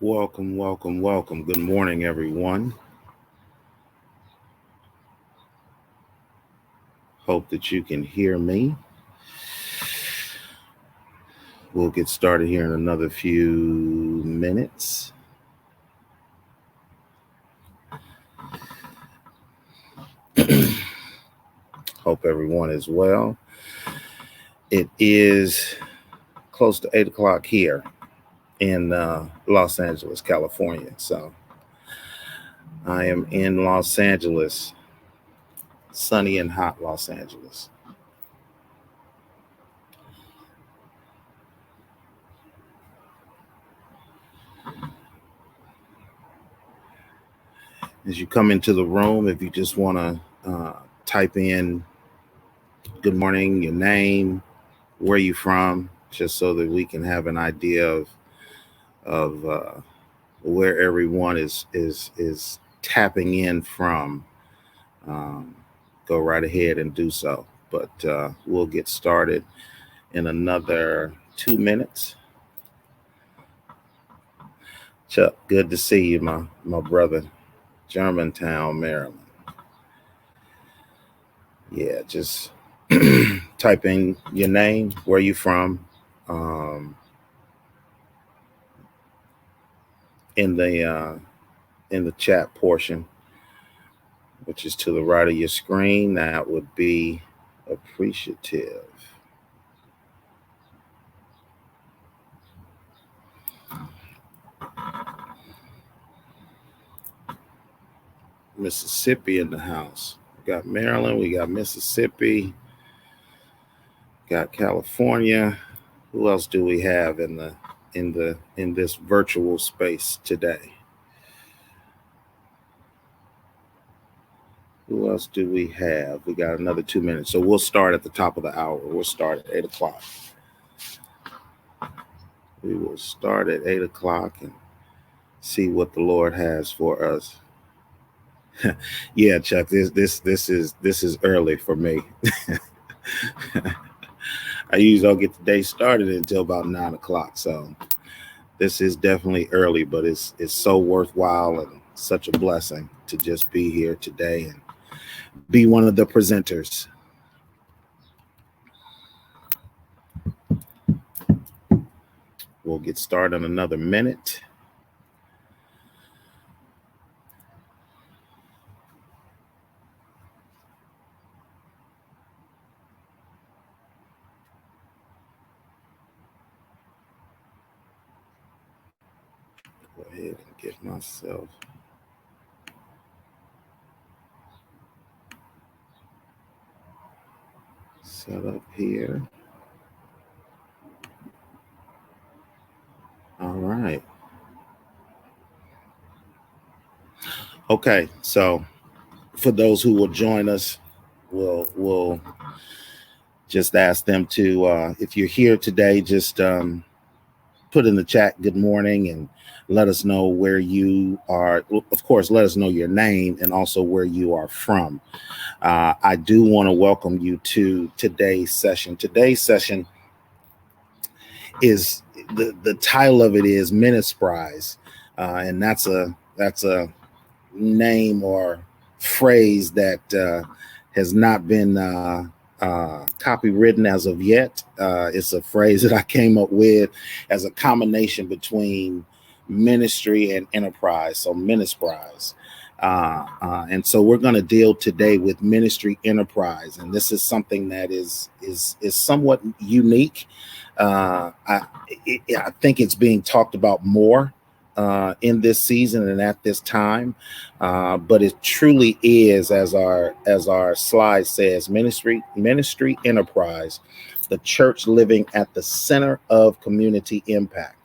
Welcome, welcome, welcome. Good morning, everyone. Hope that you can hear me. We'll get started here in another few minutes. Hope everyone is well. It is close to 8 o'clock here in Los Angeles, California. So I am in Los Angeles, sunny and hot Los Angeles. As you come into the room, if you just want to type in good morning, your name, where you from, just so that we can have an idea of where everyone is tapping in from. Go right ahead and do so. But we'll get started in another 2 minutes. Chuck, good to see you, my brother. Germantown, Maryland. Yeah, just typing your name, where you from, in the chat portion, which is to the right of your screen. That would be appreciative. Mississippi in the house. We got Maryland, we got Mississippi, got California. Who else do we have in this virtual space today? Who else do we have? We got another 2 minutes. So we'll start at the top of the hour. We'll start at 8 o'clock. We will start at 8 o'clock and see what the Lord has for us. Yeah, Chuck, this is early for me. I usually don't get the day started until about 9 o'clock. So this is definitely early, but it's so worthwhile and such a blessing to just be here today and be one of the presenters. We'll get started in another minute. Go ahead and get myself set up here. All right. Okay, so for those who will join us, we'll just ask them to, if you're here today, just put in the chat good morning and let us know where you are. Of course, let us know your name and also where you are from. I do want to welcome you to today's session. Today's session is the title of it is MinisPrise, and that's a name or phrase that has not been copywritten as of yet. It's a phrase that I came up with as a combination between ministry and enterprise, so MinisPrise. And so we're going to deal today with ministry enterprise, and this is something that is somewhat unique. I think it's being talked about more in this season and at this time, but it truly is, as our slide says, ministry enterprise, the church living at the center of community impact.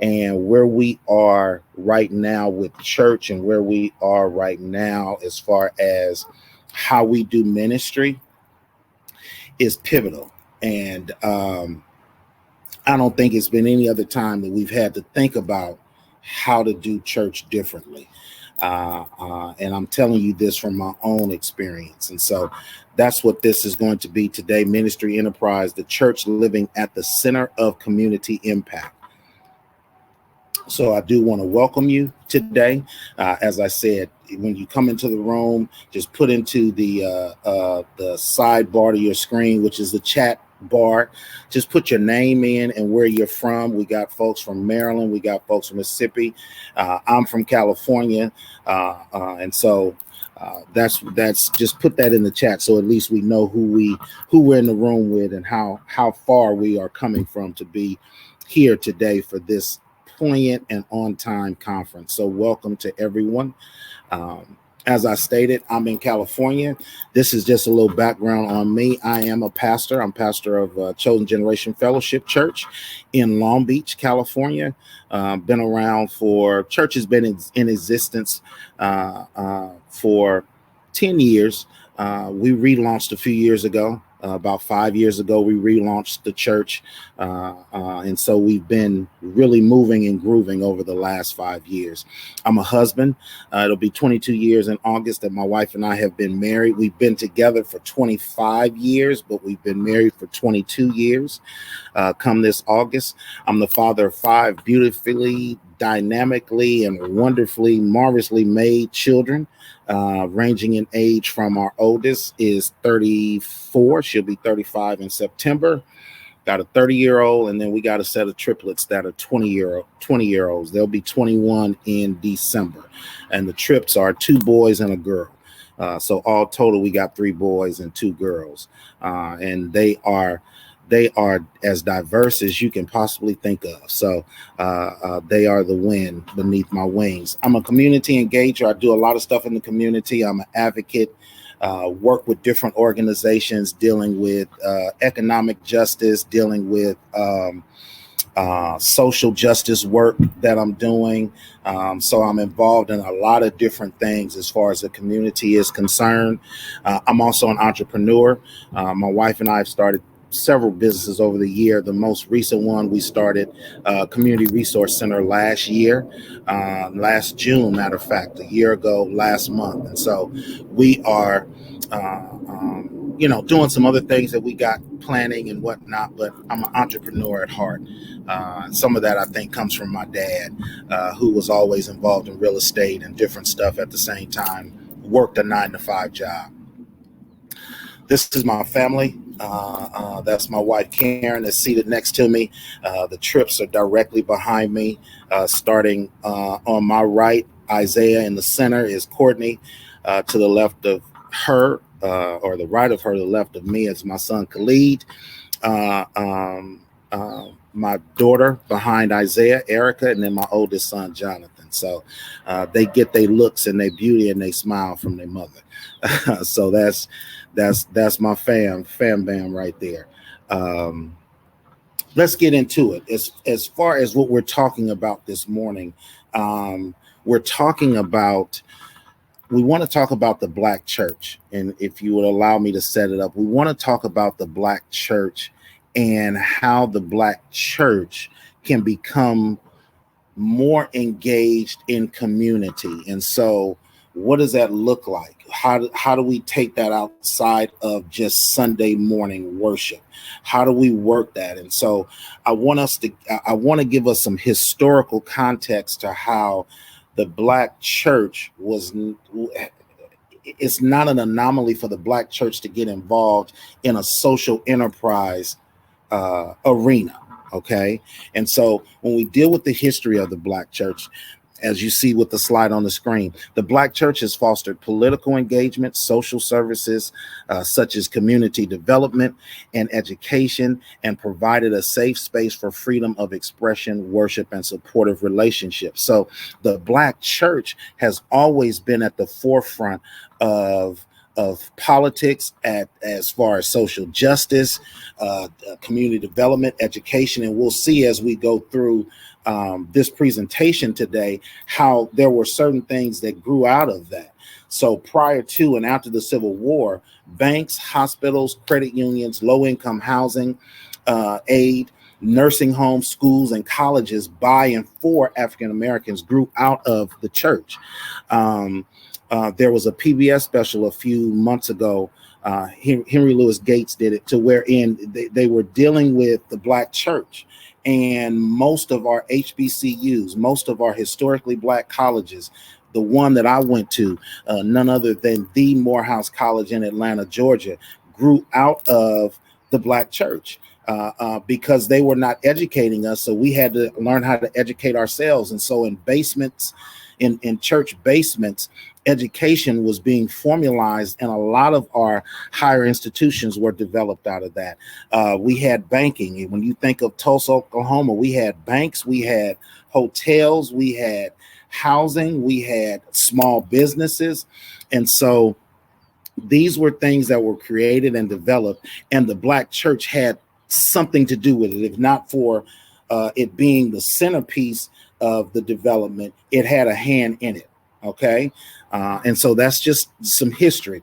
And where we are right now with church and where we are right now as far as how we do ministry is pivotal. And I don't think it's been any other time that we've had to think about how to do church differently. And I'm telling you this from my own experience. And so that's what this is going to be today. Ministry enterprise, the church living at the center of community impact. So I do want to welcome you today. As I said, when you come into the room, just put into the sidebar to your screen, which is the chat bar. Just put your name in and where you're from. We got folks from Maryland. We got folks from Mississippi. I'm from California, and so that's just put that in the chat so at least we know who we're in the room with and how far we are coming from to be here today for this poignant and on-time conference. So welcome to everyone. As I stated, I'm in California. This is just a little background on me. I am a pastor. I'm pastor of Chosen Generation Fellowship Church in Long Beach, California. Been around church has been in existence for 10 years. We relaunched a few years ago. About 5 years ago, we relaunched the church. And so we've been really moving and grooving over the last 5 years. I'm a husband. It'll be 22 years in August that my wife and I have been married. We've been together for 25 years, but we've been married for 22 years. Come this August, I'm the father of 5 beautifully, dynamically, and wonderfully, marvelously made children. Ranging in age from our oldest is 34. She'll be 35 in September. Got a 30-year-old, and then we got a set of triplets that are 20-year-olds. They'll be 21 in December. And the trips are 2 boys and a girl. So all total, we got 3 boys and 2 girls. And they are as diverse as you can possibly think of. So they are the wind beneath my wings. I'm a community engager. I do a lot of stuff in the community. I'm an advocate, work with different organizations dealing with economic justice, dealing with social justice work that I'm doing. So I'm involved in a lot of different things as far as the community is concerned. I'm also an entrepreneur. My wife and I have started several businesses over the year. The most recent one, we started Community Resource Center last June, matter of fact, a year ago, last month. And so we are, doing some other things that we got planning and whatnot, but I'm an entrepreneur at heart. Some of that I think comes from my dad, who was always involved in real estate and different stuff at the same time, worked a 9-to-5 job. This is my family. That's my wife, Karen, that's seated next to me. The trips are directly behind me. Starting on my right, Isaiah. In the center is Courtney. To the left of her, or the right of her, the left of me is my son, Khalid. My daughter behind Isaiah, Erica, and then my oldest son, Jonathan. So they get their looks and their beauty and they smile from their mother. So that's my fam bam right there. Let's get into it. As far as what we're talking about this morning, we want to talk about the Black church. And if you would allow me to set it up, we want to talk about the Black church and how the Black church can become more engaged in community. And so what does that look like? How do we take that outside of just Sunday morning worship? How do we work that? And so I want to give us some historical context to how the Black church it's not an anomaly for the Black church to get involved in a social enterprise arena. Okay. And so when we deal with the history of the Black church, as you see with the slide on the screen, the Black church has fostered political engagement, social services, such as community development and education, and provided a safe space for freedom of expression, worship, and supportive relationships. So the Black church has always been at the forefront of politics as far as social justice, community development, education. And we'll see as we go through this presentation today how there were certain things that grew out of that. So prior to and after the Civil War, banks, hospitals, credit unions, low-income housing, aid, nursing homes, schools, and colleges by and for African Americans grew out of the church. There was a PBS special a few months ago. Henry Louis Gates did it, to wherein they were dealing with the Black church And most of our HBCUs, most of our historically Black colleges, the one that I went to, none other than the Morehouse College in Atlanta, Georgia, grew out of the Black church. Because they were not educating us. So we had to learn how to educate ourselves. And so in basements, in church basements, education was being formalized, and a lot of our higher institutions were developed out of that. We had banking. And when you think of Tulsa, Oklahoma, we had banks, we had hotels, we had housing, we had small businesses. And so these were things that were created and developed, and the Black church had something to do with it. If not for it being the centerpiece of the development, it had a hand in it. Okay. And so that's just some history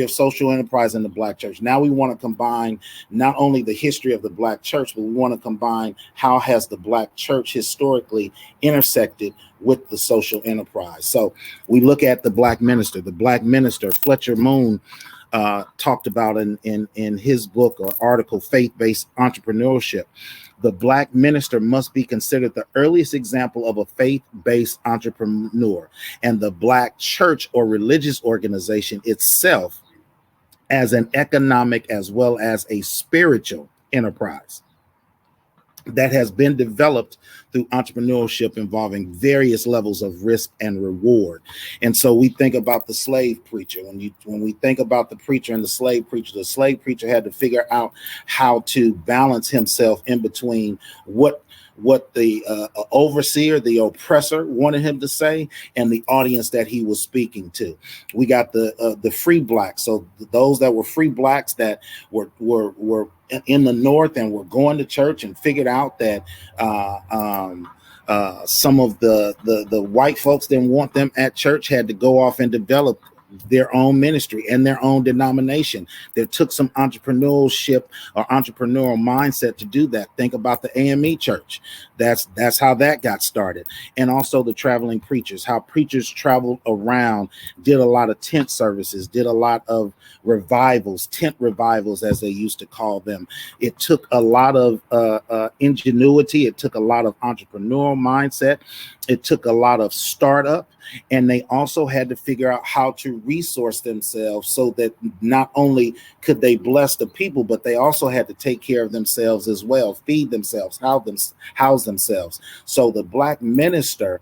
of social enterprise in the Black church. Now we want to combine not only the history of the Black church, but we want to combine how has the Black church historically intersected with the social enterprise. So we look at the Black minister. The Black minister, Fletcher Moon, talked about in his book or article, Faith-Based Entrepreneurship. The Black minister must be considered the earliest example of a faith-based entrepreneur, and the Black church or religious organization itself as an economic as well as a spiritual enterprise that has been developed through entrepreneurship involving various levels of risk and reward. And so we think about the slave preacher. When we think about the preacher and the slave preacher had to figure out how to balance himself in between what the overseer, the oppressor wanted him to say, and the audience that he was speaking to. We got the free Blacks. So those that were free Blacks that were in the North and were going to church and figured out that some of the white folks didn't want them at church, had to go off and develop their own ministry and their own denomination. That took some entrepreneurship or entrepreneurial mindset to do that. Think about the AME church. That's how that got started. And also the traveling preachers, how preachers traveled around, did a lot of tent services, did a lot of revivals, tent revivals, as they used to call them. It took a lot of ingenuity. It took a lot of entrepreneurial mindset. It took a lot of startup. And they also had to figure out how to resource themselves so that not only could they bless the people, but they also had to take care of themselves as well, feed themselves, house themselves. So the Black minister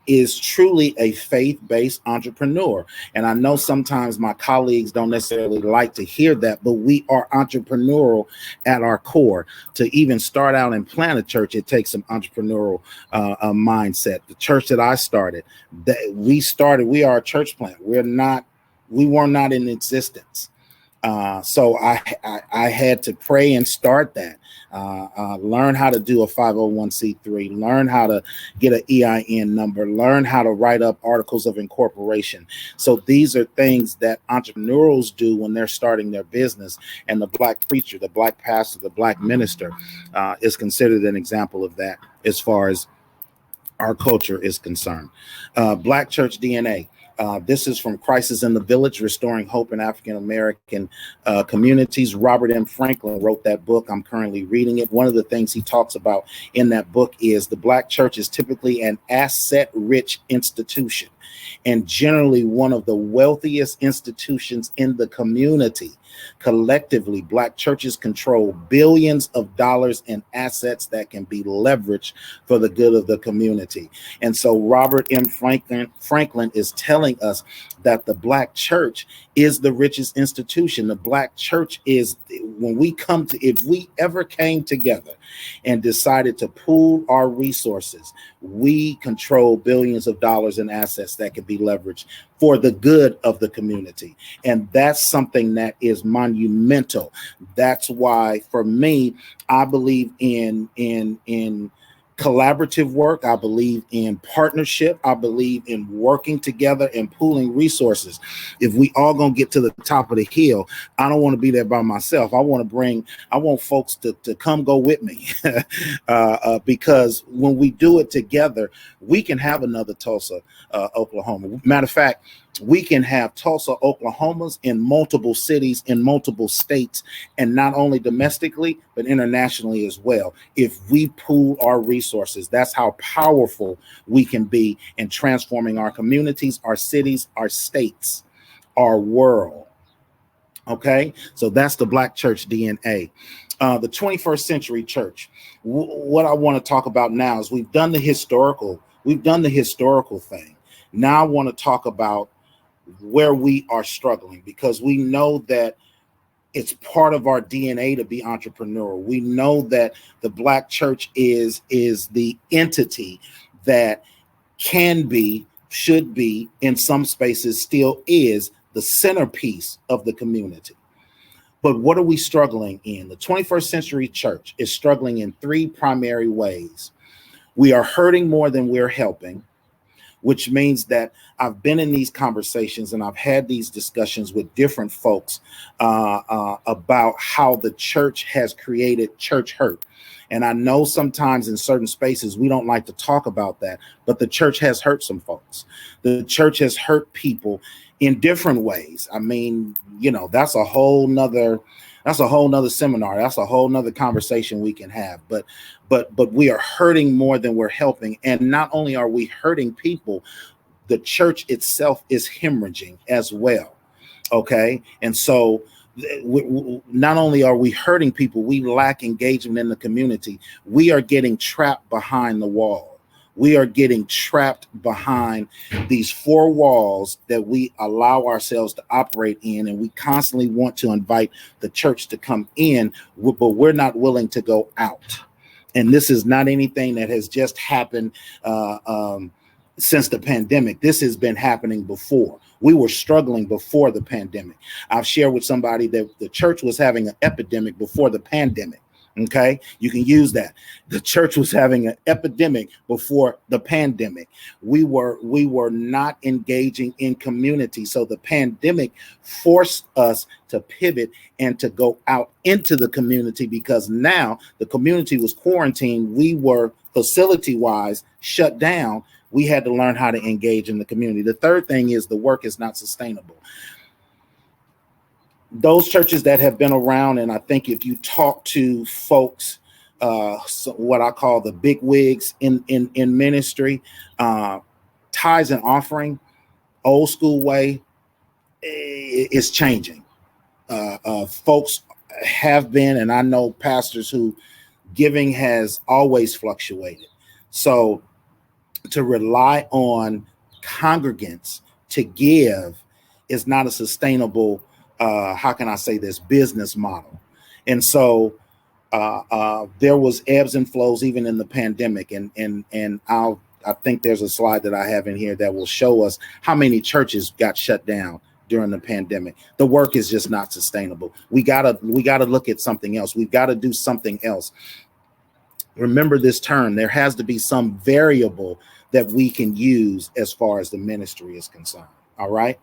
is truly a faith-based entrepreneur. And I know sometimes my colleagues don't necessarily like to hear that, but we are entrepreneurial at our core. To even start out and plant a church, it takes some entrepreneurial mindset. The church that I started, we are a church plant. We were not in existence. So I had to pray and start that, learn how to do a 501c3, learn how to get an EIN number, learn how to write up articles of incorporation. So these are things that entrepreneurs do when they're starting their business. And the Black preacher, the Black pastor, the Black minister is considered an example of that as far as our culture is concerned. Black church DNA. This is from Crisis in the Village, Restoring Hope in African American Communities. Robert M. Franklin wrote that book. I'm currently reading it. One of the things he talks about in that book is the Black church is typically an asset-rich institution and generally one of the wealthiest institutions in the community. Collectively, Black churches control billions of dollars in assets that can be leveraged for the good of the community. And so Robert M. Franklin is telling us that the Black church is the richest institution. The Black church is, if we ever came together and decided to pool our resources, we control billions of dollars in assets that can be leveraged for the good of the community. And that's something that is monumental. That's why, for me, I believe in collaborative work. I believe in partnership. I believe in working together and pooling resources. If we all gonna get to the top of the hill, I don't want to be there by myself. I want folks to come go with me because when we do it together, we can have another Tulsa, Oklahoma. Matter of fact, we can have Tulsa, Oklahomas in multiple cities, in multiple states, and not only domestically, but internationally as well. If we pool our resources, that's how powerful we can be in transforming our communities, our cities, our states, our world. Okay, so that's the Black church DNA. The 21st century church. What I want to talk about now is we've done the historical thing. Now I want to talk about where we are struggling, because we know that it's part of our DNA to be entrepreneurial. We know that the Black church is the entity that can be, should be, in some spaces still is the centerpiece of the community. But what are we struggling in? The 21st century church is struggling in three primary ways. We are hurting more than we're helping, which means that I've been in these conversations and I've had these discussions with different folks about how the church has created church hurt. And I know sometimes in certain spaces we don't like to talk about that, but the church has hurt some folks. The church has hurt people in different ways. I mean, you know, that's a whole nother seminar. That's a whole nother conversation we can have. But we are hurting more than we're helping. And not only are we hurting people, the church itself is hemorrhaging as well. Okay. And so not only are we hurting people, we lack engagement in the community. We are getting trapped behind the wall. We are getting trapped behind these four walls that we allow ourselves to operate in, and we constantly want to invite the church to come in, but we're not willing to go out. And this is not anything that has just happened since the pandemic. This has been happening before. We were struggling before the pandemic. I've shared with somebody that the church was having an epidemic before the pandemic. Okay, you can use that. The church was having an epidemic before the pandemic. We were not engaging in community. So the pandemic forced us to pivot and to go out into the community, because now the community was quarantined. We were facility-wise shut down. We had to learn how to engage in the community. The third thing is the work is not sustainable. Those churches that have been around, and I think if you talk to folks, what I call the big wigs in ministry, tithes and offering, old school way, is changing. Folks have been, and I know pastors who giving has always fluctuated. So to rely on congregants to give is not a sustainable how can I say this, business model. And so there was ebbs and flows even in the pandemic. And I think there's a slide that I have in here that will show us how many churches got shut down during the pandemic. The work is just not sustainable. We gotta look at something else. We've got to do something else. Remember this term, there has to be some variable that we can use as far as the ministry is concerned. All right.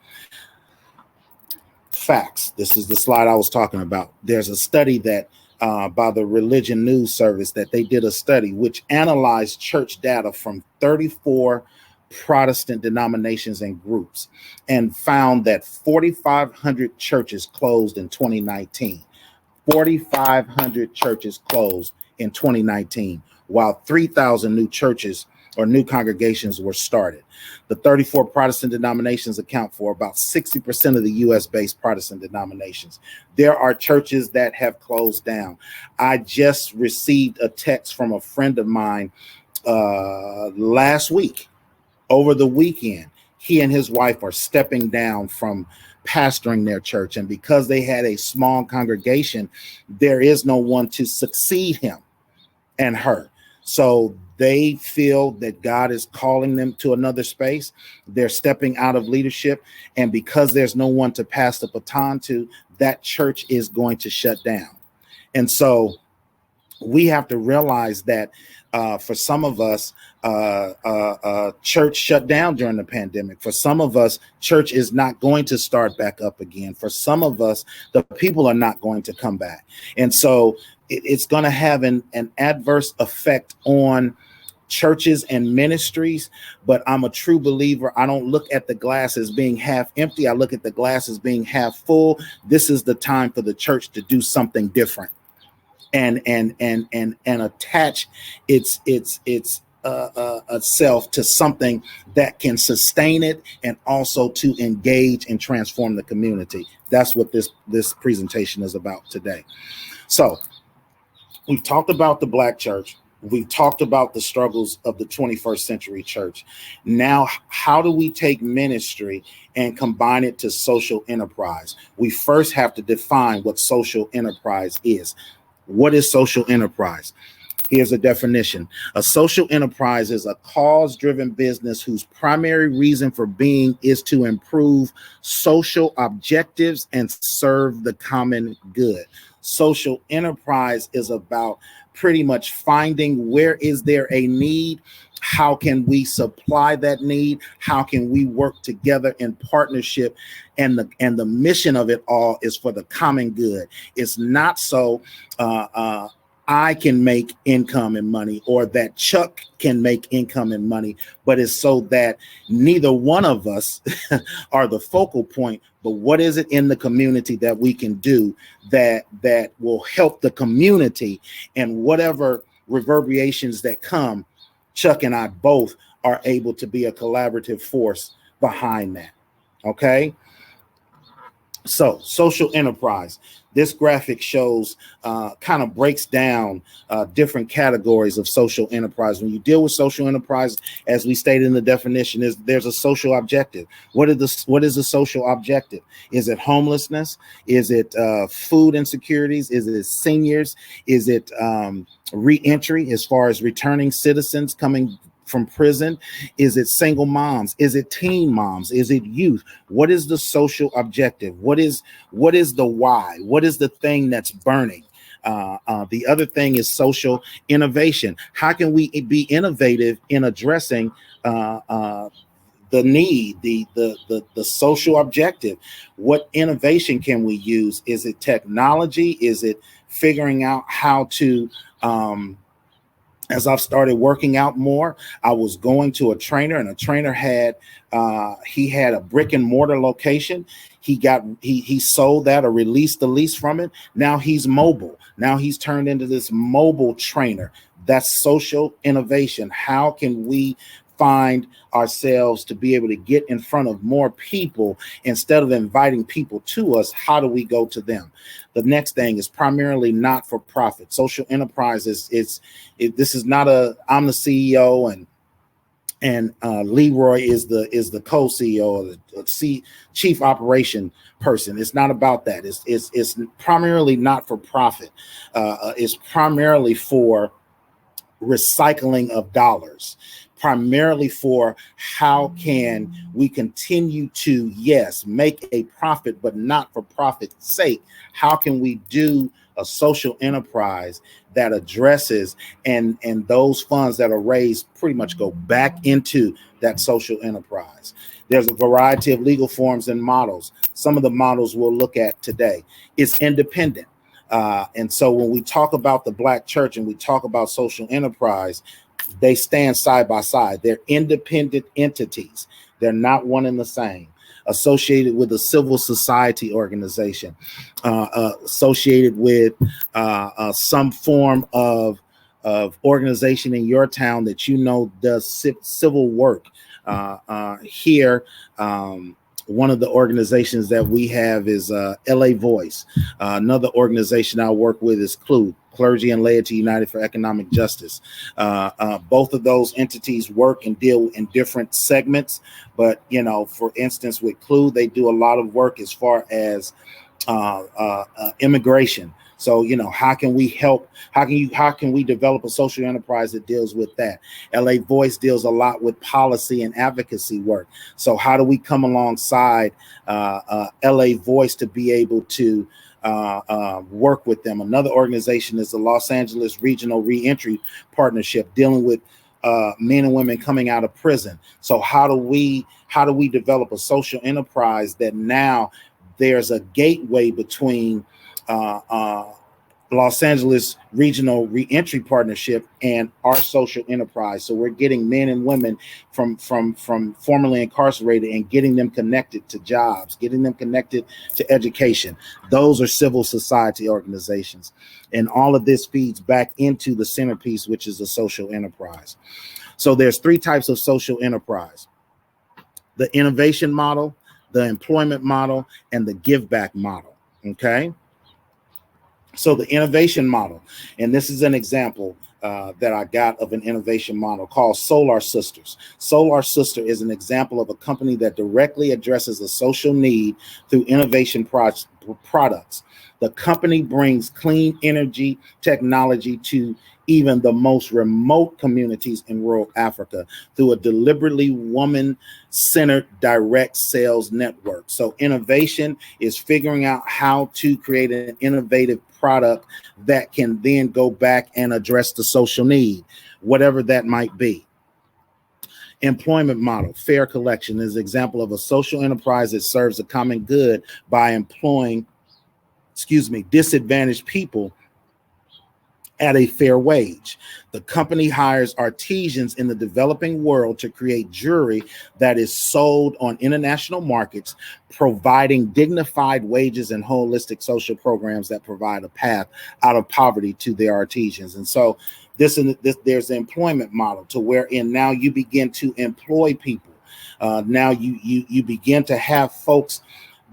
Facts. This is the slide I was talking about. There's a study that by the Religion News Service that they did a study which analyzed church data from 34 Protestant denominations and groups and found that 4,500 churches closed in 2019. 4,500 churches closed in 2019, while 3,000 new churches or new congregations were started. The 34 Protestant denominations account for about 60% of the US-based Protestant denominations. There are churches that have closed down. I just received a text from a friend of mine last week, over the weekend. He and his wife are stepping down from pastoring their church, and because they had a small congregation, there is no one to succeed him and her. So they feel that God is calling them to another space. They're stepping out of leadership. And because there's no one to pass the baton to, that church is going to shut down. And so we have to realize that For some of us, church shut down during the pandemic. For some of us, church is not going to start back up again. For some of us, the people are not going to come back. And so it's going to have an adverse effect on churches and ministries. But I'm a true believer. I don't look at the glass as being half empty. I look at the glass as being half full. This is the time for the church to do something different and attach its self to something that can sustain it and also to engage and transform the community. That's what this presentation is about today. So we've talked about the Black church. We've talked about the struggles of the 21st century church. Now, how do we take ministry and combine it to social enterprise? We first have to define what social enterprise is. What is social enterprise? Here's a definition. A social enterprise is a cause-driven business whose primary reason for being is to improve social objectives and serve the common good. Social enterprise is about pretty much finding where is there a need, how can we supply that need, how can we work together in partnership, and the mission of it all is for the common good. It's not so I can make income and money, or that Chuck can make income and money, but it's so that neither one of us are the focal point. But what is it in the community that we can do that will help the community, and whatever reverberations that come, Chuck and I both are able to be a collaborative force behind that. Okay. So social enterprise. This graphic shows, kind of breaks down different categories of social enterprise. When you deal with social enterprise, as we stated in the definition, there's a social objective. What is the social objective? Is it homelessness? Is it food insecurities? Is it seniors? Is it re-entry as far as returning citizens coming from prison? Is it single moms? Is it teen moms? Is it youth? What is the social objective? What is the why? What is the thing that's burning? The other thing is social innovation. How can we be innovative in addressing the need, the social objective? What innovation can we use? Is it technology? Is it figuring out how to as I've started working out more, I was going to a trainer, and a trainer had he had a brick and mortar location. He sold that or released the lease from it. Now he's mobile. Now he's turned into this mobile trainer. That's social innovation. How can we find ourselves to be able to get in front of more people instead of inviting people to us? How do we go to them? The next thing is primarily not for profit. Social enterprise this is not I'm the CEO and Leroy is the co-CEO or the chief operation person. It's not about that. It's primarily not for profit. It's primarily for recycling of dollars, primarily for how can we continue to, yes, make a profit, but not for profit's sake. How can we do a social enterprise that addresses and those funds that are raised pretty much go back into that social enterprise? There's a variety of legal forms and models. Some of the models we'll look at today. It's independent. And so when we talk about the Black church and we talk about social enterprise, they stand side by side. They're independent entities. They're not one and the same. Associated with a civil society organization, associated with some form of organization in your town that you know does civil work. Here, one of the organizations that we have is LA Voice. Another organization I work with is CLUE, Clergy and Laity United for Economic Justice. Both of those entities work and deal in different segments. But, for instance, with CLUE, they do a lot of work as far as immigration. So, how can we help? How can we develop a social enterprise that deals with that? LA Voice deals a lot with policy and advocacy work. So how do we come alongside LA Voice to be able to work with them. Another organization is the Los Angeles Regional Reentry Partnership, dealing with men and women coming out of prison. So how do we develop a social enterprise that now there's a gateway between Los Angeles Regional Reentry Partnership and our social enterprise? So we're getting men and women from formerly incarcerated and getting them connected to jobs, getting them connected to education. Those are civil society organizations. And all of this feeds back into the centerpiece, which is a social enterprise. So there's three types of social enterprise: the innovation model, the employment model, and the give back model. Okay. So the innovation model, and this is an example that I got of an innovation model called Solar Sisters. Solar Sister is an example of a company that directly addresses a social need through innovation products. The company brings clean energy technology to even the most remote communities in rural Africa through a deliberately woman-centered direct sales network. So innovation is figuring out how to create an innovative product that can then go back and address the social need, whatever that might be. Employment model, Fair Collection, is an example of a social enterprise that serves a common good by employing, disadvantaged people at a fair wage. The company hires artisans in the developing world to create jewelry that is sold on international markets, providing dignified wages and holistic social programs that provide a path out of poverty to their artisans. And so there's the employment model, to wherein now you begin to employ people. Now you begin to have folks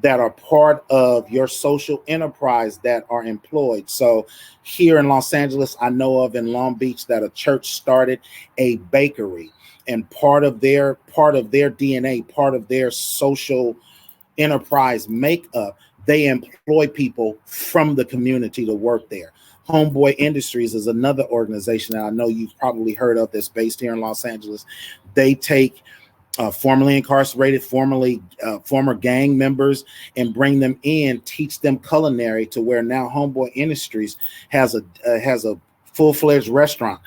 that are part of your social enterprise that are employed. So here in Los Angeles, I know of in Long Beach that a church started a bakery, and part of their DNA, part of their social enterprise makeup, they employ people from the community to work there. Homeboy Industries is another organization that I know you've probably heard of that's based here in Los Angeles. They take formerly incarcerated, former gang members, and bring them in, teach them culinary, to where now Homeboy Industries has a full-fledged restaurant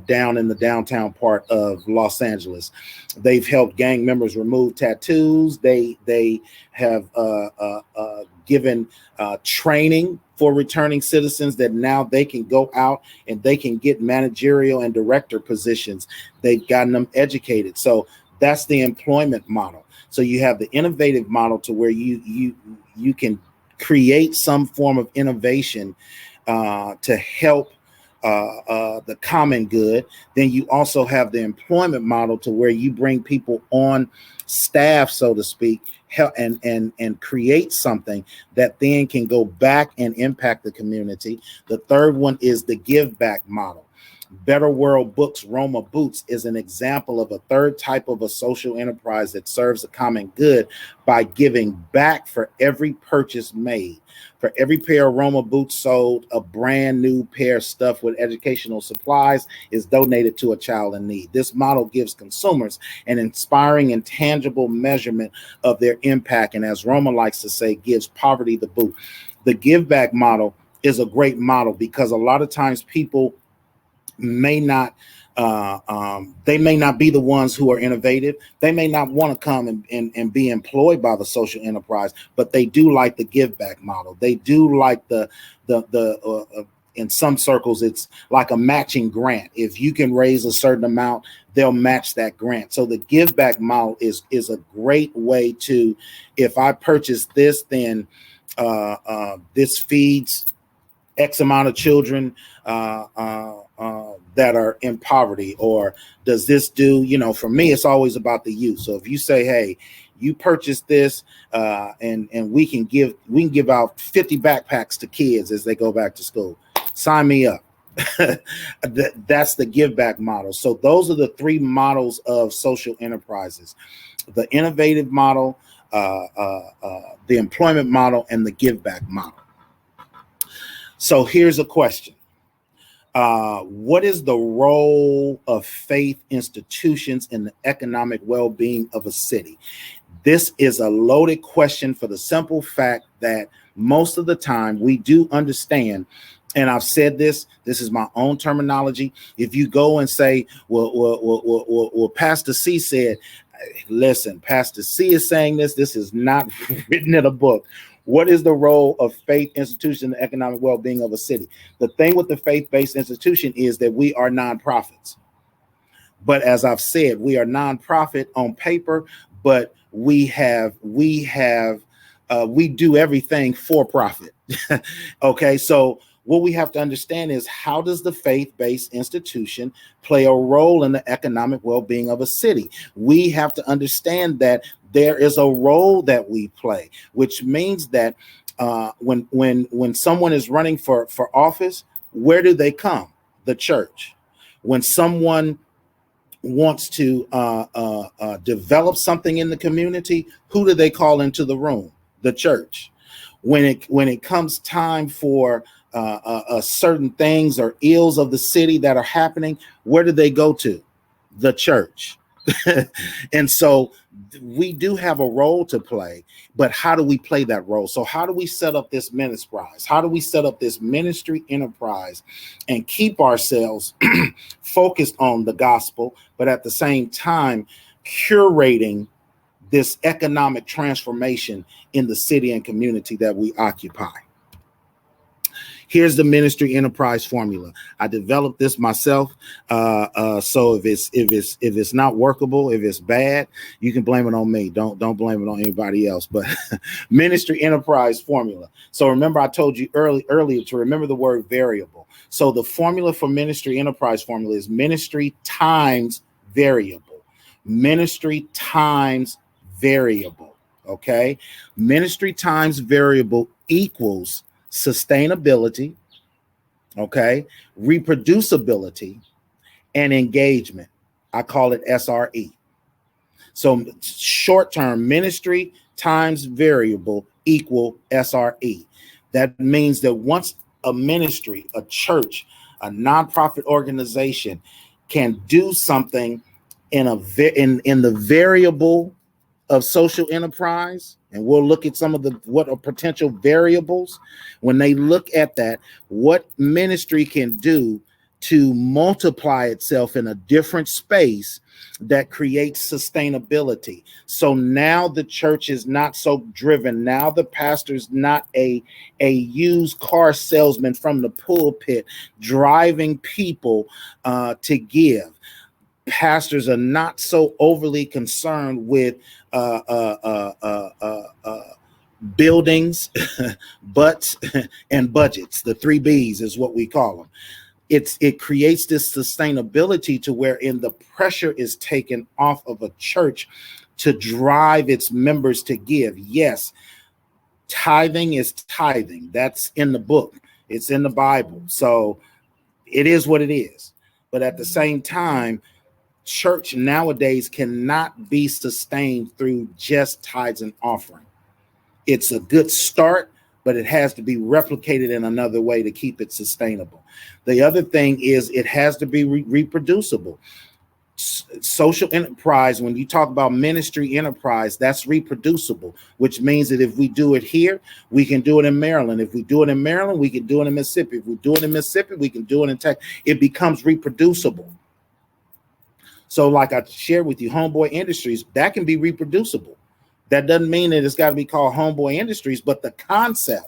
down in the downtown part of Los Angeles. They've helped gang members remove tattoos. They have given training for returning citizens that now they can go out and they can get managerial and director positions. They've gotten them educated. So that's the employment model. So you have the innovative model, to where you can create some form of innovation to help the common good. Then you also have the employment model, to where you bring people on staff, so to speak, and create something that then can go back and impact the community. The third one is the give back model. Better World Books Roma Boots is an example of a third type of a social enterprise that serves a common good by giving back for every purchase made. For every pair of Roma boots sold, a brand new pair stuffed with educational supplies is donated to a child in need. This model gives consumers an inspiring and tangible measurement of their impact, and as Roma likes to say, gives poverty the boot. The give back model is a great model because a lot of times people may not they may not be the ones who are innovative. They may not want to come and be employed by the social enterprise, but they do like the give back model. They do like the in some circles, it's like a matching grant. If you can raise a certain amount, they'll match that grant. So the give back model is a great way to, if I purchase this, then this feeds X amount of children that are in poverty, or does this do, for me, it's always about the youth. So if you say, hey, you purchase this and we can give out 50 backpacks to kids as they go back to school, sign me up. That's the give back model. So those are the three models of social enterprises: the innovative model, the employment model, and the give back model. So here's a question. What is the role of faith institutions in the economic well-being of a city? This is a loaded question for the simple fact that most of the time we do understand, and I've said this is my own terminology. If you go and say, well, Pastor C said, listen, Pastor C is saying this is not written in a book. What is the role of faith institution in the economic well-being of a city? The thing with the faith-based institution is that we are nonprofits. But as I've said, we are nonprofit on paper, but we do everything for profit. Okay, so what we have to understand is, how does the faith-based institution play a role in the economic well-being of a city? We have to understand that there is a role that we play, which means that when someone is running for office, where do they come? The church. When someone wants to develop something in the community, who do they call into the room? The church. When it comes time for certain things or ills of the city that are happening, where do they go to? The church. And so we do have a role to play, but how do we play that role? So how do we set up this MinisPrise? How do we set up this ministry enterprise and keep ourselves focused on the gospel, but at the same time curating this economic transformation in the city and community that we occupy? Here's the ministry enterprise formula. I developed this myself. So if it's not workable, if it's bad, you can blame it on me. Don't blame it on anybody else. But ministry enterprise formula. So remember, I told you earlier to remember the word variable. So the formula for ministry enterprise formula is ministry times variable. Ministry times variable. Okay. Ministry times variable equals sustainability, okay, reproducibility, and engagement. I call it SRE. So short-term, ministry times variable equal SRE. That means that once a ministry, a church, a nonprofit organization can do something in the variable of social enterprise, and we'll look at some of what are potential variables. When they look at that, what ministry can do to multiply itself in a different space that creates sustainability. So now the church is not so driven. Now the pastor's not a used car salesman from the pulpit driving people to give. Pastors are not so overly concerned with buildings, butts, and budgets. The 3 B's is what we call them. It creates this sustainability to wherein the pressure is taken off of a church to drive its members to give. Yes, tithing is tithing. That's in the book. It's in the Bible. So it is what it is. But at the same time, church nowadays cannot be sustained through just tithes and offering. It's a good start, but it has to be replicated in another way to keep it sustainable. The other thing is it has to be reproducible. Social enterprise, when you talk about ministry enterprise, that's reproducible, which means that if we do it here, we can do it in Maryland. If we do it in Maryland, we can do it in Mississippi. If we do it in Mississippi, we can do it in Texas. It becomes reproducible. So like I shared with you, Homeboy Industries, that can be reproducible. That doesn't mean that it's got to be called Homeboy Industries, but the concept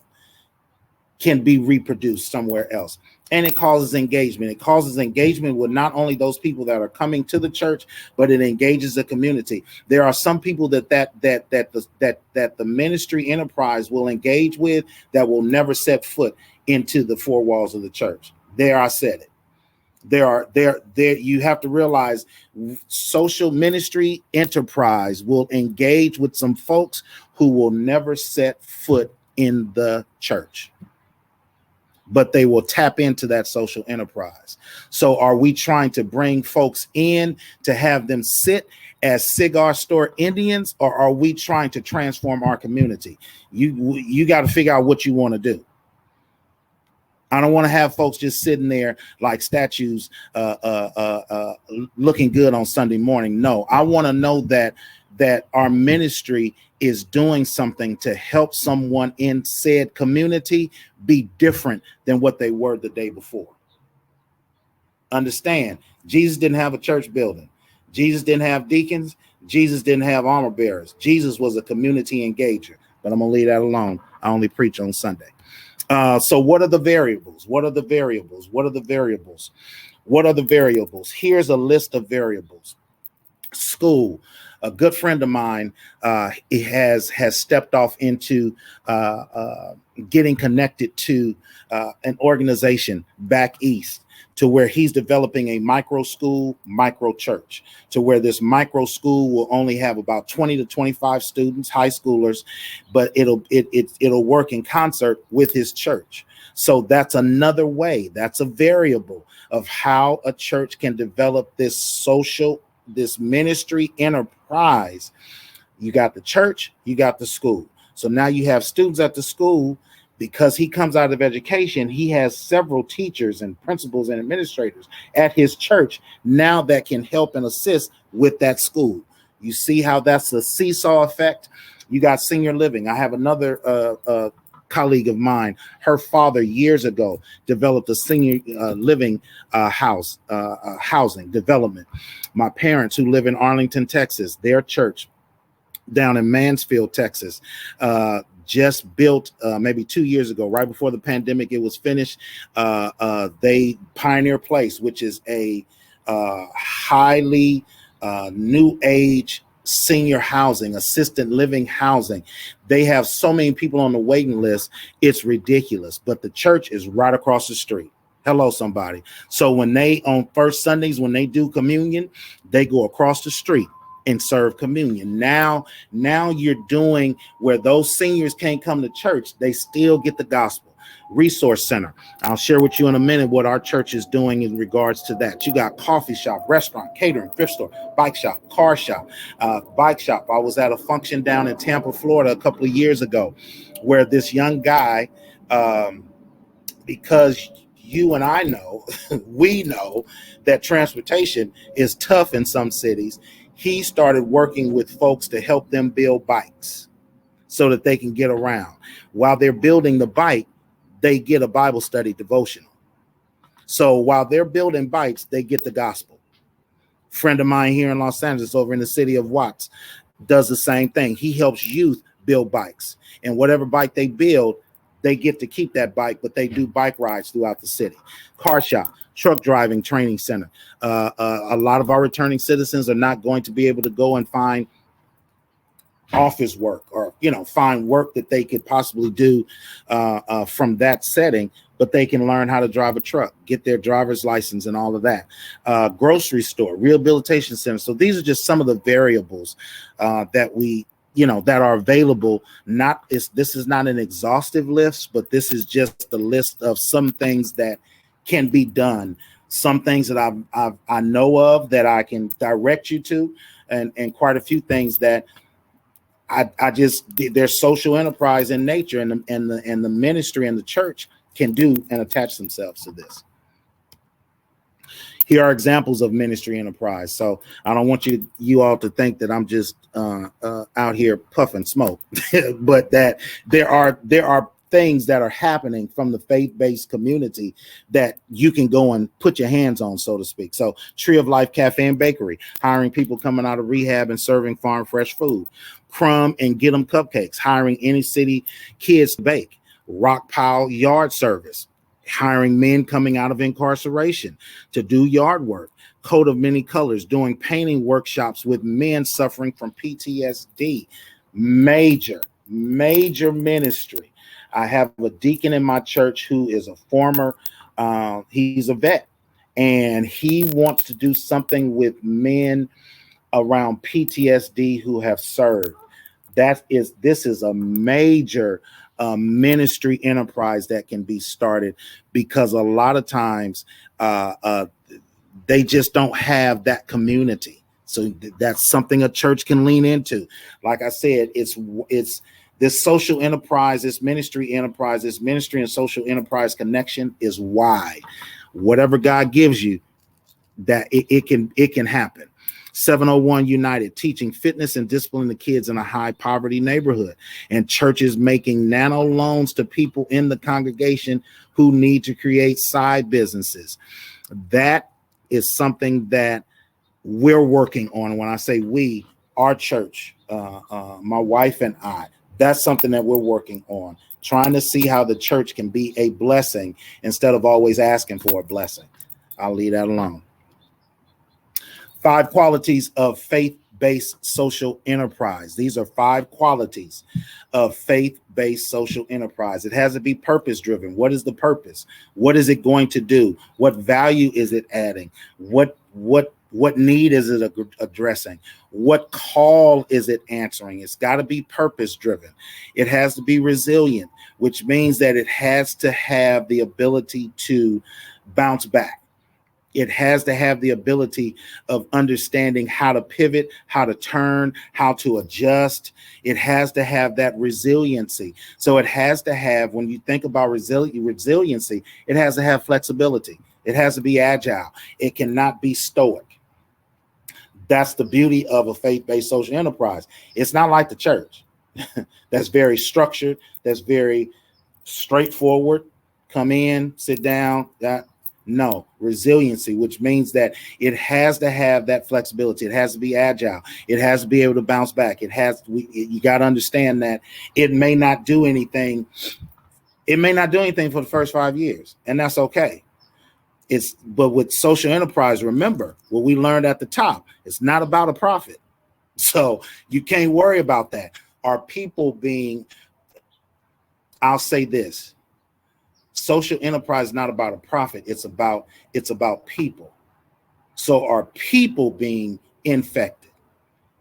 can be reproduced somewhere else. And it causes engagement. It causes engagement with not only those people that are coming to the church, but it engages the community. There are some people that the ministry enterprise will engage with that will never set foot into the 4 walls of the church. There, I said it. There you have to realize social ministry enterprise will engage with some folks who will never set foot in the church, but they will tap into that social enterprise. So are we trying to bring folks in to have them sit as cigar store Indians, or are we trying to transform our community? You got to figure out what you want to do. I don't want to have folks just sitting there like statues looking good on Sunday morning. No, I want to know that that our ministry is doing something to help someone in said community be different than what they were the day before. Understand, Jesus didn't have a church building. Jesus didn't have deacons. Jesus didn't have armor bearers. Jesus was a community engager. But I'm going to leave that alone. I only preach on Sunday. So what are the variables? What are the variables? What are the variables? What are the variables? Here's a list of variables. School. A good friend of mine has stepped off into getting connected to an organization back east, to where he's developing a micro school, micro church, to where this micro school will only have about 20 to 25 students, high schoolers, but it'll work in concert with his church. So that's another way. That's a variable of how a church can develop this ministry enterprise. You got the church, you got the school. So now you have students at the school. Because he comes out of education, he has several teachers and principals and administrators at his church now that can help and assist with that school. You see how that's a seesaw effect? You got senior living. I have another colleague of mine. Her father years ago developed a senior living housing development. My parents, who live in Arlington, Texas, their church down in Mansfield, Texas, just built maybe 2 years ago, right before the pandemic, it was finished. They Pioneer Place, which is a highly new age senior housing, assisted living housing. They have so many people on the waiting list, it's ridiculous. But the church is right across the street. Hello, somebody. So when they, on first Sundays, when they do communion, they go across the street and serve communion. Now you're doing where those seniors can't come to church, they still get the gospel. Resource center. I'll share with you in a minute what our church is doing in regards to that. You got coffee shop, restaurant, catering, thrift store, bike shop, car shop, bike shop. I was at a function down in Tampa, Florida a couple of years ago where this young guy, because you and I know, we know that transportation is tough in some cities. He started working with folks to help them build bikes so that they can get around. While they're building the bike, they get a Bible study devotional. So while they're building bikes, they get the gospel. Friend of mine here in Los Angeles, over in the city of Watts, does the same thing. He helps youth build bikes, and whatever bike they build, they get to keep that bike, but they do bike rides throughout the city. Car shop, truck driving training center. A lot of our returning citizens are not going to be able to go and find office work or, find work that they could possibly do from that setting, but they can learn how to drive a truck, get their driver's license and all of that. Grocery store, rehabilitation center. So these are just some of the variables that we, that are available. This is not an exhaustive list, but this is just a list of some things that can be done. Some things that I know of that I can direct you to, and quite a few things that they're social enterprise in nature, and the ministry and the church can do and attach themselves to this. Here are examples of ministry enterprise. So I don't want you all to think that I'm just out here puffing smoke, but that there are things that are happening from the faith-based community that you can go and put your hands on, so to speak. So Tree of Life Cafe and Bakery, hiring people coming out of rehab and serving farm fresh food. Crumb and Get 'em Cupcakes, hiring any city kids to bake. Rock Pile Yard Service, hiring men coming out of incarceration to do yard work. Coat of Many Colors, doing painting workshops with men suffering from PTSD. Major ministry. I have a deacon in my church who is a former, he's a vet, and he wants to do something with men around PTSD who have served. This is a major ministry enterprise that can be started, because a lot of times they just don't have that community. So that's something a church can lean into. Like I said, it's this social enterprise, this ministry enterprise, this ministry and social enterprise connection is wide. Whatever God gives you, that it can happen. 701 United, teaching fitness and discipline to kids in a high poverty neighborhood, and churches making nano loans to people in the congregation who need to create side businesses. That is something that we're working on. When I say we, our church, my wife and I, that's something that we're working on, trying to see how the church can be a blessing instead of always asking for a blessing. I'll leave that alone. 5 qualities of faith-based social enterprise. These are 5 qualities of faith-based social enterprise. It has to be purpose-driven. What is the purpose? What is it going to do? What value is it adding? What need is it addressing? What call is it answering? It's got to be purpose-driven. It has to be resilient, which means that it has to have the ability to bounce back. It has to have the ability of understanding how to pivot, how to turn, how to adjust. It has to have that resiliency. So it has to have, when you think about resiliency, it has to have flexibility. It has to be agile. It cannot be stoic. That's the beauty of a faith-based social enterprise. It's not like the church. That's very structured. That's very straightforward. Come in, sit down. No, resiliency, which means that it has to have that flexibility. It has to be agile. It has to be able to bounce back. You got to understand that it may not do anything. It may not do anything for the first 5 years, and that's okay. But with social enterprise, remember what we learned at the top. It's not about a profit. So you can't worry about that. Our people being, I'll say this. Social enterprise is not about a profit. It's about people. So are people being infected?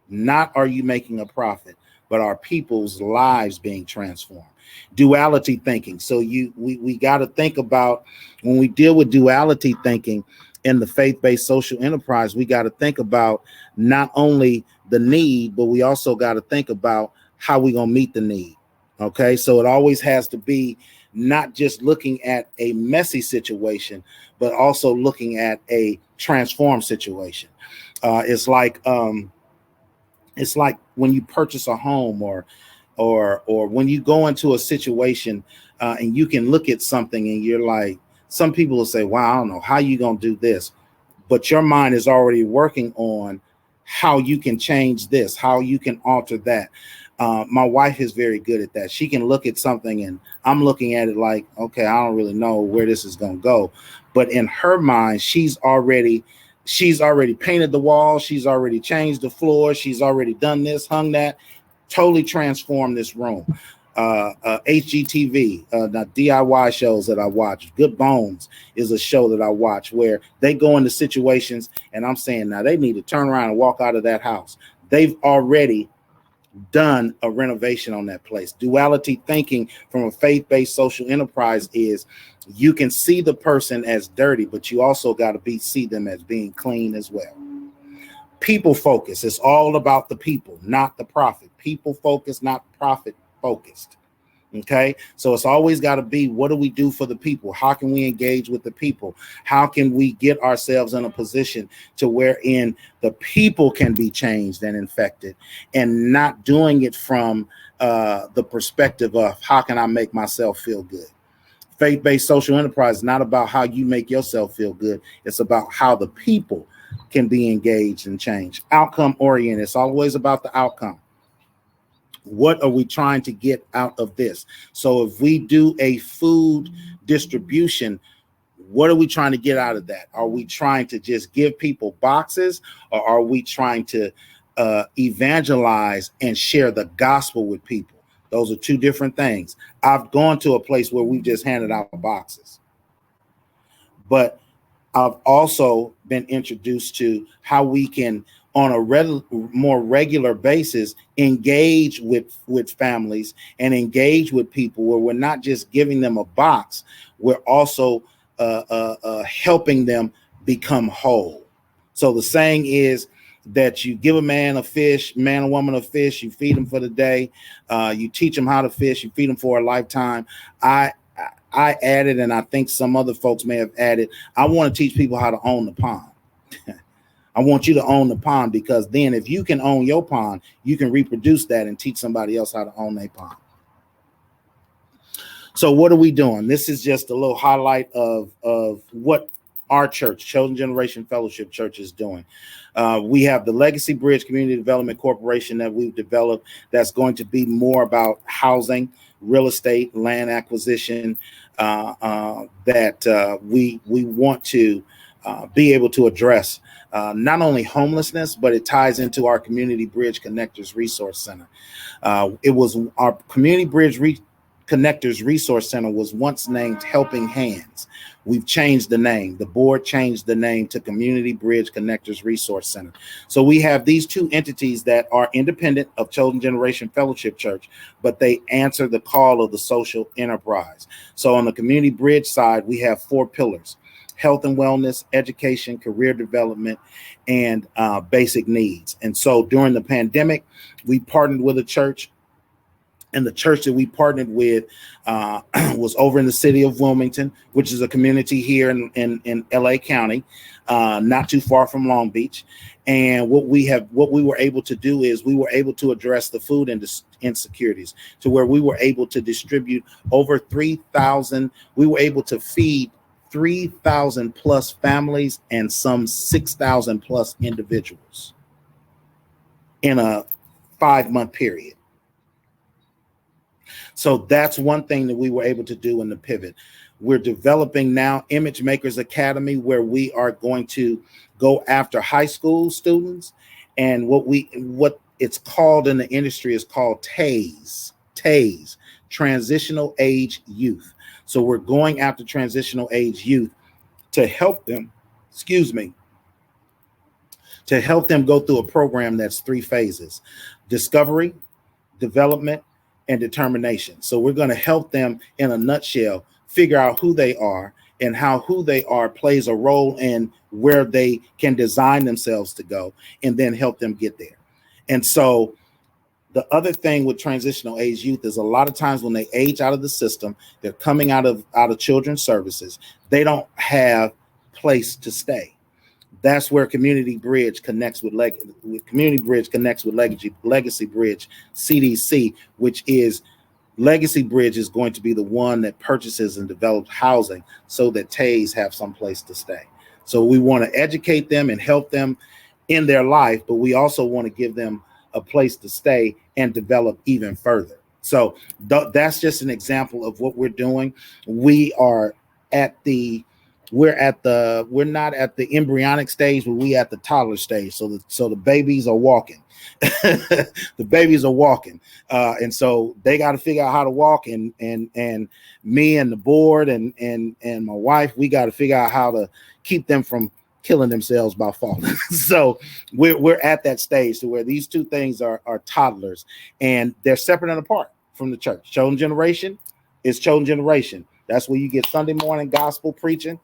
Not are you making a profit, but are people's lives being transformed? Duality thinking. So we got to think about, when we deal with duality thinking in the faith-based social enterprise, we got to think about not only the need, but we also got to think about how we're going to meet the need. Okay, so it always has to be not just looking at a messy situation, but also looking at a transformed situation. It's like when you purchase a home, or when you go into a situation and you can look at something and you're like, some people will say, wow, I don't know how you gonna do this, but your mind is already working on how you can change this, how you can alter that. My wife is very good at that. She can look at something and I'm looking at it like, okay, I don't really know where this is going to go. But in her mind, she's already painted the wall. She's already changed the floor. She's already done this, hung that, totally transformed this room. HGTV, the DIY shows that I watch. Good Bones is a show that I watch where they go into situations and I'm saying, now they need to turn around and walk out of that house. They've already done a renovation on that place. Duality thinking from a faith-based social enterprise is you can see the person as dirty, but you also got to see them as being clean as well. People focus. It's all about the people, not the profit. People focus, not profit focused. Okay, so it's always got to be, what do we do for the people? How can we engage with the people? How can we get ourselves in a position to wherein the people can be changed and infected, and not doing it from the perspective of how can I make myself feel good? Faith-based social enterprise is not about how you make yourself feel good. It's about how the people can be engaged and changed. Outcome oriented. It's always about the outcome. What are we trying to get out of this? So if we do a food distribution, what are we trying to get out of that? Are we trying to just give people boxes, or are we trying to evangelize and share the gospel with people? Those are two different things. I've gone to a place where we've just handed out boxes, but I've also been introduced to how we can, on a more regular basis, engage with families and engage with people where we're not just giving them a box, we're also helping them become whole. So the saying is that you give a man or woman a fish, you feed them for the day, you teach them how to fish, you feed them for a lifetime. I added, and I think some other folks may have added, I want to teach people how to own the pond. I want you to own the pond, because then if you can own your pond, you can reproduce that and teach somebody else how to own their pond. So what are we doing? This is just a little highlight of what our church, Chosen Generation Fellowship Church, is doing. We have the Legacy Bridge Community Development Corporation that we've developed that's going to be more about housing, real estate, land acquisition, that we want to be able to address not only homelessness, but it ties into our Community Bridge Connectors Resource Center. It was our Community Bridge Connectors Resource Center was once named Helping Hands. We've changed the name. The board changed the name to Community Bridge Connectors Resource Center. So we have these two entities that are independent of Chosen Generation Fellowship Church, but they answer the call of the social enterprise. So on the Community Bridge side, we have 4 pillars: health and wellness, education, career development, and basic needs. And so during the pandemic, we partnered with a church. And the church that we partnered with was over in the city of Wilmington, which is a community here in LA County, not too far from Long Beach. And what we were able to do is we were able to address the food insecurities, to where we were able to distribute over 3,000. We were able to feed 3,000 plus families and some 6,000 plus individuals in a 5-month period. So that's one thing that we were able to do in the pivot. We're developing now Image Makers Academy, where we are going to go after high school students, and what it's called in the industry is called TAYS, Transitional Age Youth. So we're going after transitional age youth to help them, to help them go through a program that's 3 phases: discovery, development, and determination. So we're going to help them, in a nutshell, figure out who they are and how who they are plays a role in where they can design themselves to go, and then help them get there. And so the other thing with transitional age youth is a lot of times when they age out of the system, they're coming out of children's services, they don't have place to stay. That's where Community Bridge connects with Community Bridge connects with Legacy Bridge CDC, which is Legacy Bridge is going to be the one that purchases and develops housing so that TAYS have some place to stay. So we want to educate them and help them in their life, but we also want to give them a place to stay and develop even further. So that's just an example of what we're doing. We're not at the embryonic stage, but we at the toddler stage. So the babies are walking. The babies are walking. And so they got to figure out how to walk. And me and the board and my wife, we got to figure out how to keep them from killing themselves by falling. So we're at that stage to where these two things are toddlers, and they're separate and apart from the church. Chosen Generation is Chosen Generation. That's where you get Sunday morning gospel preaching.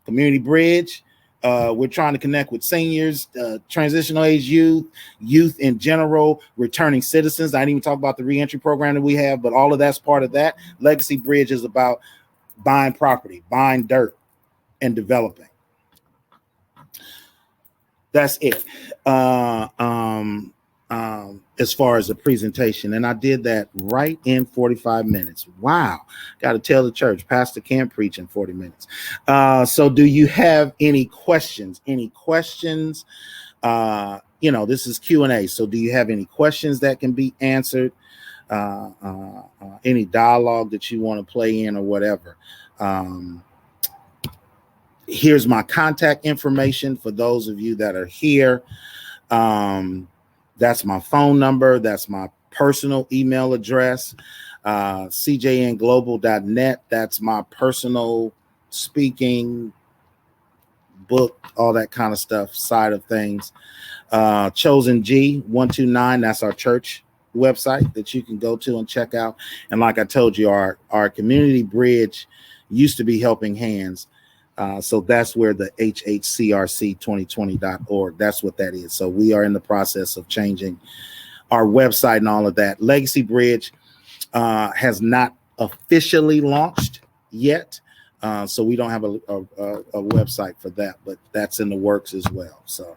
Community Bridge, we're trying to connect with seniors, transitional age youth in general, returning citizens. I didn't even talk about the reentry program that we have, but all of that's part of that. Legacy Bridge is about buying property, buying dirt, and developing. That's it. As far as the presentation, and I did that right in 45 minutes. Wow. Got to tell the church, pastor can't preach in 40 minutes. So do you have any questions? This is Q&A. So do you have any questions that can be answered? Any dialogue that you want to play in or whatever? Here's my contact information for those of you that are here. That's my phone number. That's my personal email address, CJNglobal.net. That's my personal speaking, book, all that kind of stuff side of things. Chosen G 129. That's our church website that you can go to and check out. And like I told you, our Community Bridge used to be Helping Hands. So that's where the hhcrc2020.org, that's what that is. So we are in the process of changing our website and all of that. Legacy Bridge has not officially launched yet. So we don't have a website for that, but that's in the works as well. So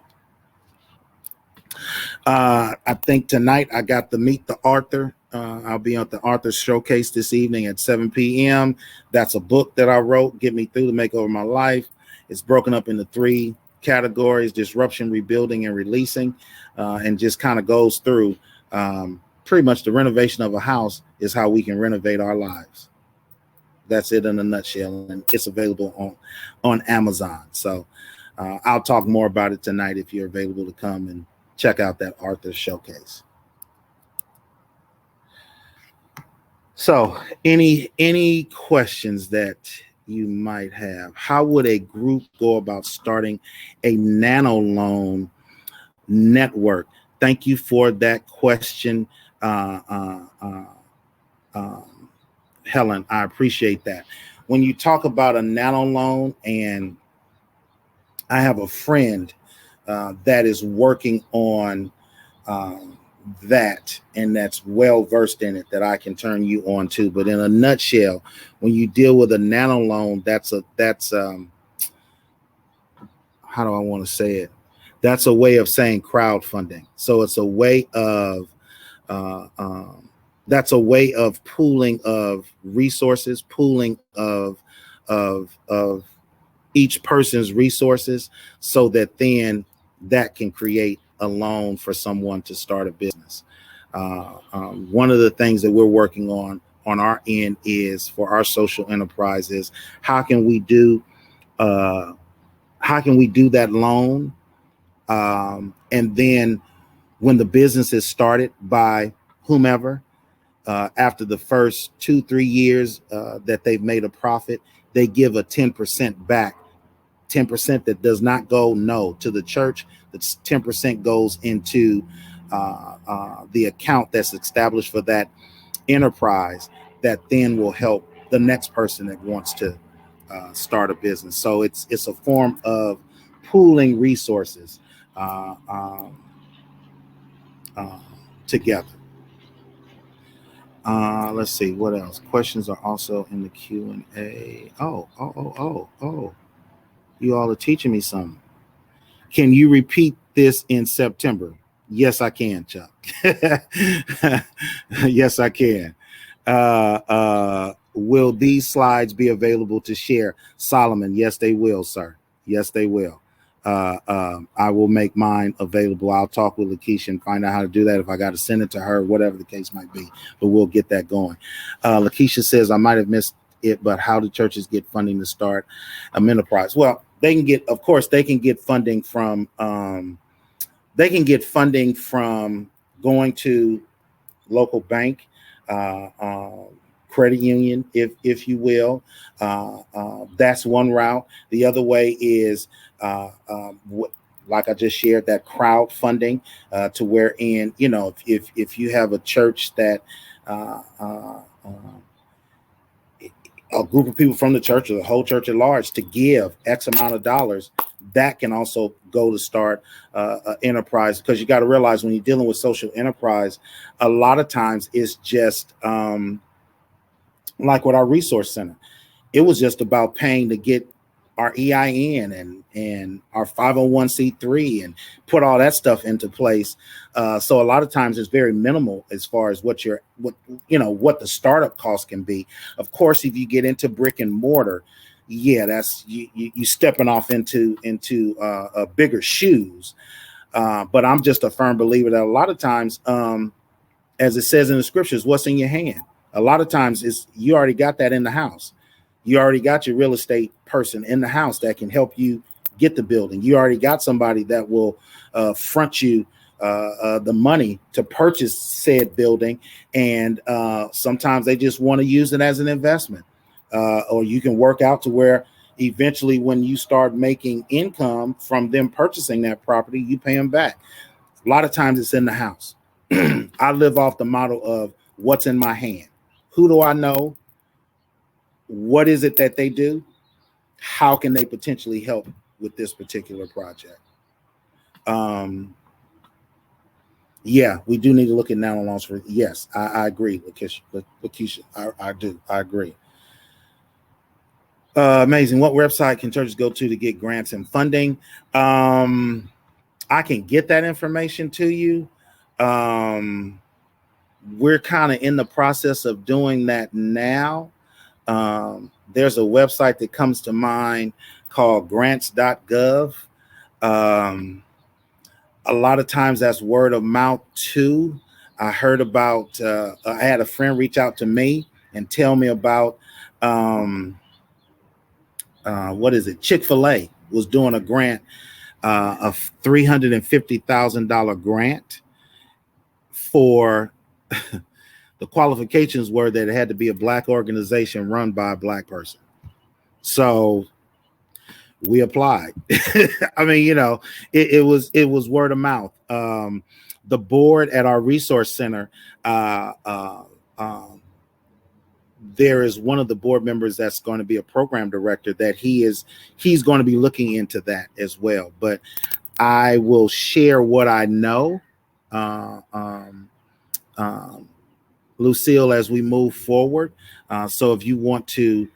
I think tonight I got to meet the author. I'll be at the Author Showcase this evening at 7 p.m. That's a book that I wrote, Get Me Through the Makeover My Life. It's broken up into 3 categories: disruption, rebuilding, and releasing, and just kind of goes through pretty much the renovation of a house is how we can renovate our lives. That's it in a nutshell, and it's available on Amazon. So I'll talk more about it tonight if you're available to come and check out that Author Showcase. So any questions that you might have? How would a group go about starting a nano loan network? Thank you for that question, Helen. I appreciate that. When you talk about a nano loan, and I have a friend that is working on that, and that's well versed in it, that I can turn you on to. But in a nutshell, when you deal with a nano loan, that's how do I want to say it? That's a way of saying crowdfunding. So it's a way of that's a way of pooling of resources, pooling of each person's resources, so that then that can create a loan for someone to start a business. One of the things that we're working on our end is for our social enterprise is how can we do that loan, and then when the business is started by whomever, after the first 2-3 years that they've made a profit, they give a 10% back. 10% that does not go to the church. That's 10% goes into the account that's established for that enterprise, that then will help the next person that wants to start a business. So it's a form of pooling resources together. Let's see what else. Questions are also in the Q&A. Oh. You all are teaching me something. Can you repeat this in September? Yes, I can, Chuck. Yes, I can. Will these slides be available to share? Solomon, yes, they will, sir. Yes, they will. I will make mine available. I'll talk with LaKesha and find out how to do that, if I got to send it to her, whatever the case might be. But we'll get that going. LaKesha says, I might have missed it, but how do churches get funding to start a MinisPrise? Well, they can get, of course, they can get funding from going to local bank, credit union, if you will. That's one route. The other way is like I just shared, that crowdfunding, to wherein, if you have a church that a group of people from the church or the whole church at large to give X amount of dollars, that can also go to start an enterprise. Because you got to realize, when you're dealing with social enterprise, a lot of times it's just like with our resource center, it was just about paying to get our EIN and our 501c3 and put all that stuff into place. So a lot of times it's very minimal as far as what the startup cost can be. Of course, if you get into brick and mortar, that's you stepping off into bigger shoes. But I'm just a firm believer that a lot of times, as it says in the scriptures, what's in your hand? A lot of times you already got that in the house. You already got your real estate person in the house that can help you get the building. You already got somebody that will front you the money to purchase said building. And sometimes they just want to use it as an investment. Or you can work out to where eventually, when you start making income from them purchasing that property, you pay them back. A lot of times it's in the house. I live off the model of what's in my hand. Who do I know? What is it that they do? How can they potentially help with this particular project? We do need to look at nano loans for. Yes, I agree, LaKesha. I do. I agree. Amazing. What website can churches go to get grants and funding? I can get that information to you. We're kind of in the process of doing that now. There's a website that comes to mind called grants.gov. A lot of times that's word of mouth too. I heard about, I had a friend reach out to me and tell me about, Chick-fil-A was doing a grant, a $350,000 grant for, the qualifications were that it had to be a Black organization run by a Black person. So we applied. I mean, it was word of mouth. The board at our resource center, there is one of the board members that's going to be a program director that he's going to be looking into that as well. But I will share what I know, Lucille, as we move forward. So if you want to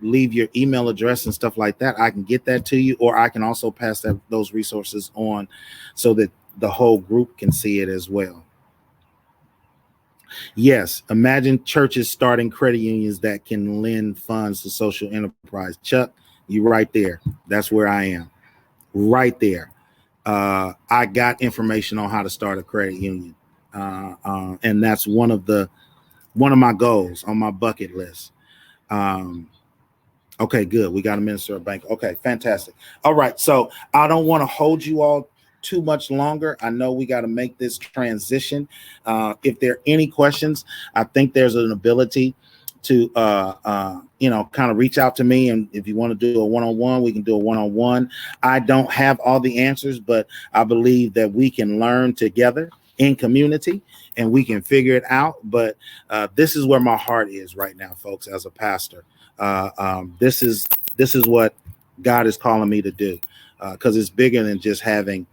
leave your email address and stuff like that, I can get that to you, or I can also pass those resources on so that the whole group can see it as well. Yes, imagine churches starting credit unions that can lend funds to social enterprise. Chuck, you right there. That's where I am. Right there. I got information on how to start a credit union. And that's one of my goals on my bucket list. Okay, good. We got a minister of bank. Okay, fantastic. All right. So I don't want to hold you all too much longer. I know we got to make this transition. If there are any questions, I think there's an ability to, kind of reach out to me. And if you want to do a one-on-one, we can do a one-on-one. I don't have all the answers, but I believe that we can learn together in community and we can figure it out. But this is where my heart is right now, folks, as a pastor. This is what God is calling me to do, because it's bigger than just having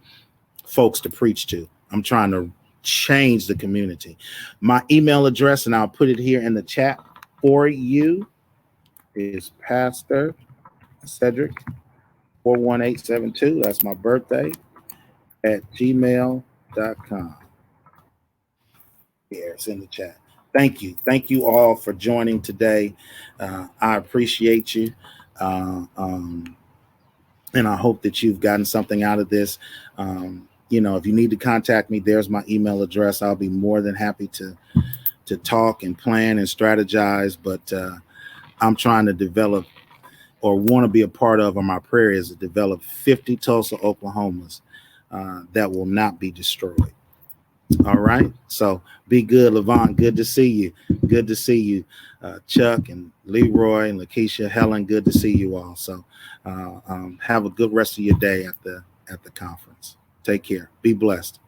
folks to preach to. I'm trying to change the community. My email address, and I'll put it here in the chat for you, is Pastor Cedric 41872. That's my birthday at gmail.com. Here, it's in the chat. Thank you. Thank you all for joining today. I appreciate you. And I hope that you've gotten something out of this. If you need to contact me, there's my email address. I'll be more than happy to talk and plan and strategize. But I'm trying to develop, or want to be a part of, or my prayer is to develop 50 Tulsa, Oklahomas that will not be destroyed. All right. So be good, Levon. Good to see you. Good to see you, Chuck and Leroy and LaKesha, Helen. Good to see you all. So have a good rest of your day at the conference. Take care. Be blessed.